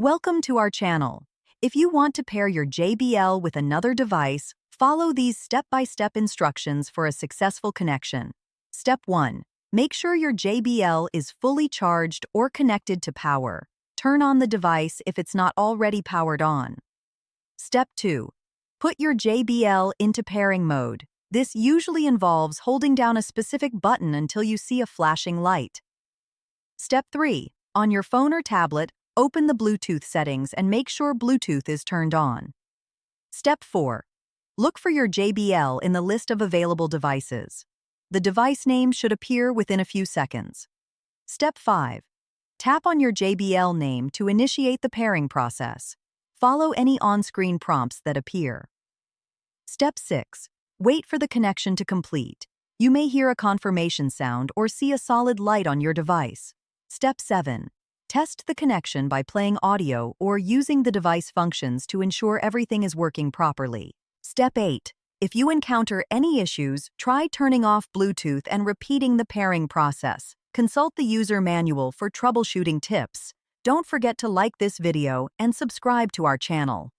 Welcome to our channel. If you want to pair your JBL with another device, follow these step-by-step instructions for a successful connection. Step 1. Make sure your JBL is fully charged or connected to power. Turn on the device if it's not already powered on. Step 2. Put your JBL into pairing mode. This usually involves holding down a specific button until you see a flashing light. Step 3. On your phone or tablet, open the Bluetooth settings and make sure Bluetooth is turned on. Step 4. Look for your JBL in the list of available devices. The device name should appear within a few seconds. Step 5. Tap on your JBL name to initiate the pairing process. Follow any on-screen prompts that appear. Step 6. Wait for the connection to complete. You may hear a confirmation sound or see a solid light on your device. Step 7. Test the connection by playing audio or using the device functions to ensure everything is working properly. Step 8. If you encounter any issues, try turning off Bluetooth and repeating the pairing process. Consult the user manual for troubleshooting tips. Don't forget to like this video and subscribe to our channel.